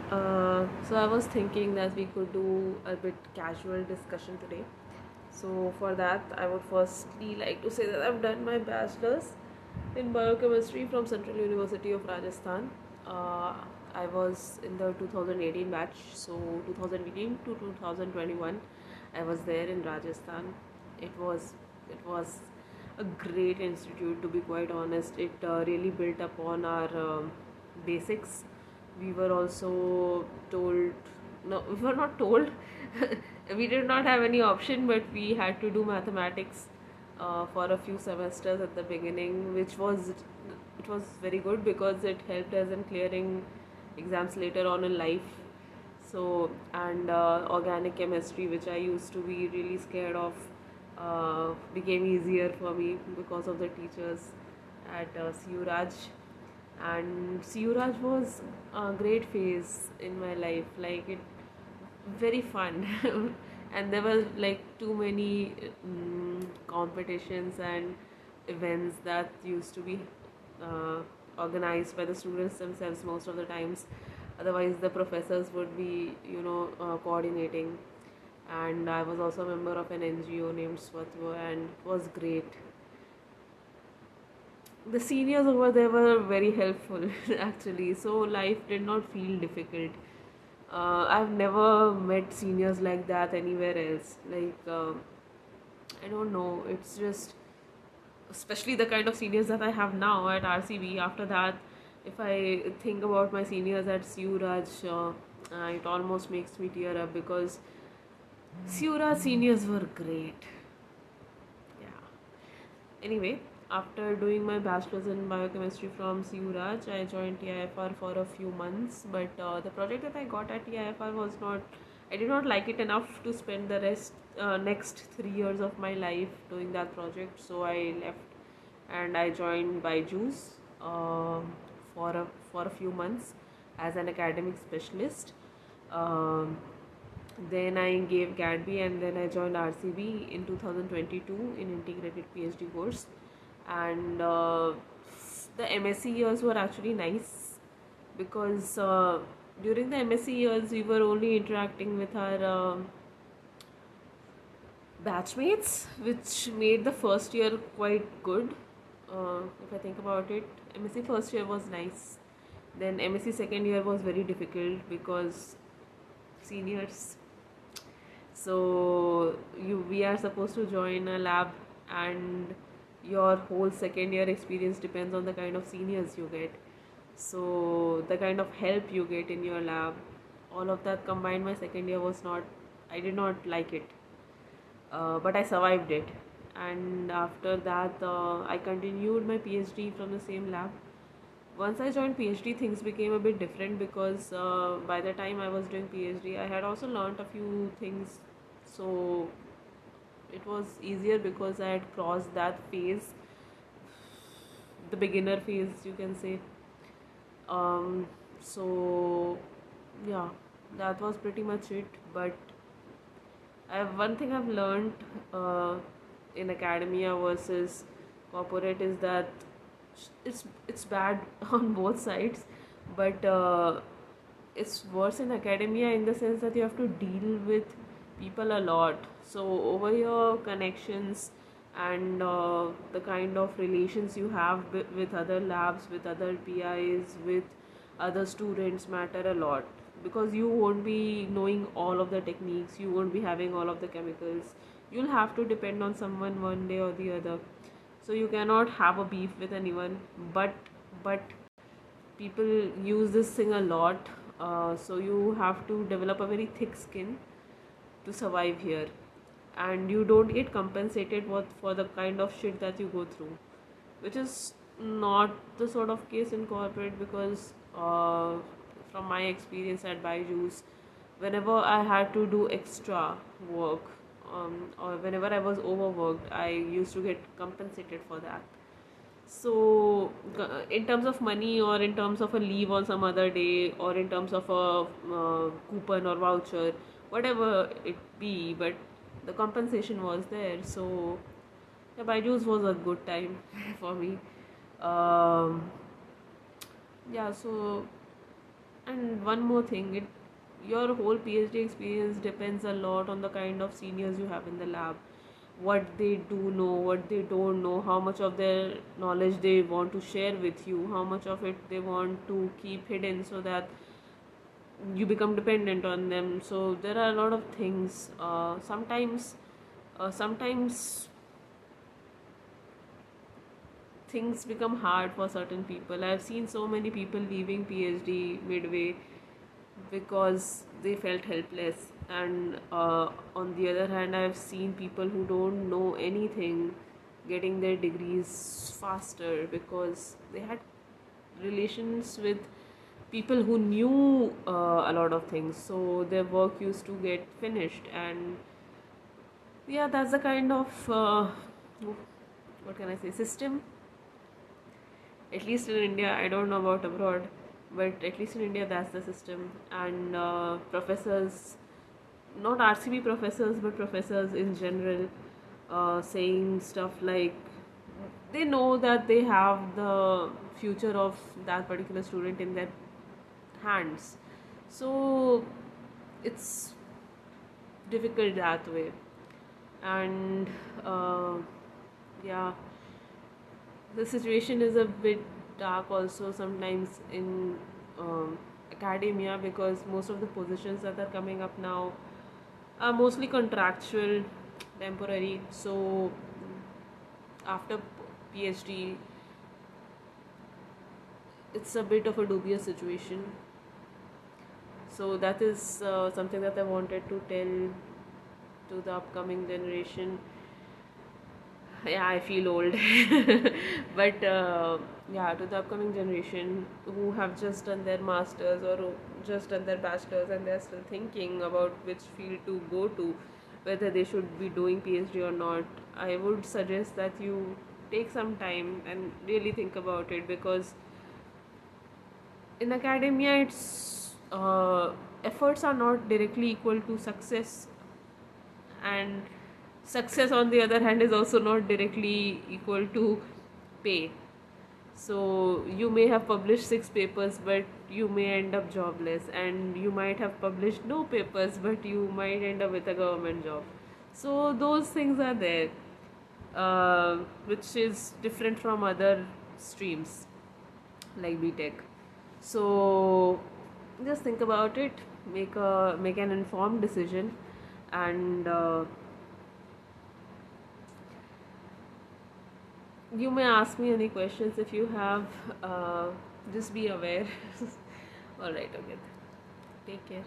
So I was thinking that we could do a bit casual discussion today. So for that, I would firstly like to say that I've done my bachelor's in biochemistry from Central University of Rajasthan. Uh, I was in the 2018 batch, so 2018 to 2021, I was there in Rajasthan. It was it was a great institute, to be quite honest. It really built upon our basics. We were also told, no, we were not told, we did not have any option, but we had to do mathematics for a few semesters at the beginning, which was it was very good because it helped us in clearing exams later on in life. So, and organic chemistry, which I used to be really scared of, became easier for me because of the teachers at CU Raj. And CU Raj was a great phase in my life, like it very fun. And there were like too many competitions and events that used to be uh, organized by the students themselves most of the times. Otherwise the professors would be coordinating. And I was also a member of an NGO named Swatva, and it was great. The seniors over there were very helpful actually, so life did not feel difficult. I've never met seniors like that anywhere else. Like I don't know, it's just, especially the kind of seniors that I have now at RCB. After that, if I think about my seniors at Siuraj, it almost makes me tear up because Siuraj seniors were great. Yeah. Anyway, after doing my bachelor's in biochemistry from CU Raj, I joined TIFR for a few months. But the project that I got at TIFR was not, I did not like it enough to spend the next 3 years of my life doing that project. So I left and I joined Byju's for a few months as an academic specialist. Um, then I gave GADB and then I joined RCB in 2022 in integrated PhD course. And the MSc years were actually nice because during the MSc years we were only interacting with our batchmates, which made the first year quite good. If I think about it, MSc first year was nice. Then MSc second year was very difficult because seniors. So we are supposed to join a lab, and your whole second year experience depends on the kind of seniors you get. So the kind of help you get in your lab, all of that combined, my second year was not, I did not like it, but I survived it. And after that, I continued my PhD from the same lab. Once I joined PhD, things became a bit different because by the time I was doing PhD, I had also learned a few things. So it was easier because I had crossed that phase, the beginner phase, you can say. Um, so yeah, that was pretty much it. But one thing I've learned uh, in academia versus corporate is that it's bad on both sides, but it's worse in academia in the sense that you have to deal with people a lot. So over your connections and the kind of relations you have with other labs, with other PIs, with other students matter a lot, because you won't be knowing all of the techniques, you won't be having all of the chemicals, you'll have to depend on someone one day or the other. So you cannot have a beef with anyone, but people use this thing a lot. So you have to develop a very thick skin to survive here, and you don't get compensated for the kind of shit that you go through, which is not the sort of case in corporate. Because from my experience at Byju's, whenever I had to do extra work, or whenever I was overworked, I used to get compensated for that. So, in terms of money, or in terms of a leave on some other day, or in terms of a coupon or voucher, whatever it be, but the compensation was there. So, yeah, Byju's was a good time for me. Um, yeah, so, And one more thing, your whole PhD experience depends a lot on the kind of seniors you have in the lab, what they do know, what they don't know, how much of their knowledge they want to share with you, how much of it they want to keep hidden so that you become dependent on them. So there are a lot of things. Sometimes things become hard for certain people. I've seen so many people leaving PhD midway because they felt helpless, and on the other hand, I've seen people who don't know anything getting their degrees faster because they had relations with people who knew a lot of things, so their work used to get finished. And yeah, that's the kind of what can I say, system, at least in India. I don't know about abroad, but at least in India, that's the system. And professors, not RCB professors, but professors in general, saying stuff like they know that they have the future of that particular student in their hands. So it's difficult that way. And uh, yeah, the situation is a bit dark also sometimes in academia, because most of the positions that are coming up now are mostly contractual, temporary. So after PhD, it's a bit of a dubious situation. So that is something that I wanted to tell to the upcoming generation. Yeah, I feel old. But yeah, to the upcoming generation who have just done their masters or who just done their bachelors, and they're still thinking about which field to go to, whether they should be doing PhD or not, I would suggest that you take some time and really think about it, because in academia, it's efforts are not directly equal to success, and success on the other hand is also not directly equal to pay. So you may have published 6 papers, but you may end up jobless, and you might have published no papers, but you might end up with a government job. So those things are there, which is different from other streams like BTech. So just think about it, make an informed decision, and you may ask me any questions if you have. Just be aware. All right, okay. Take care.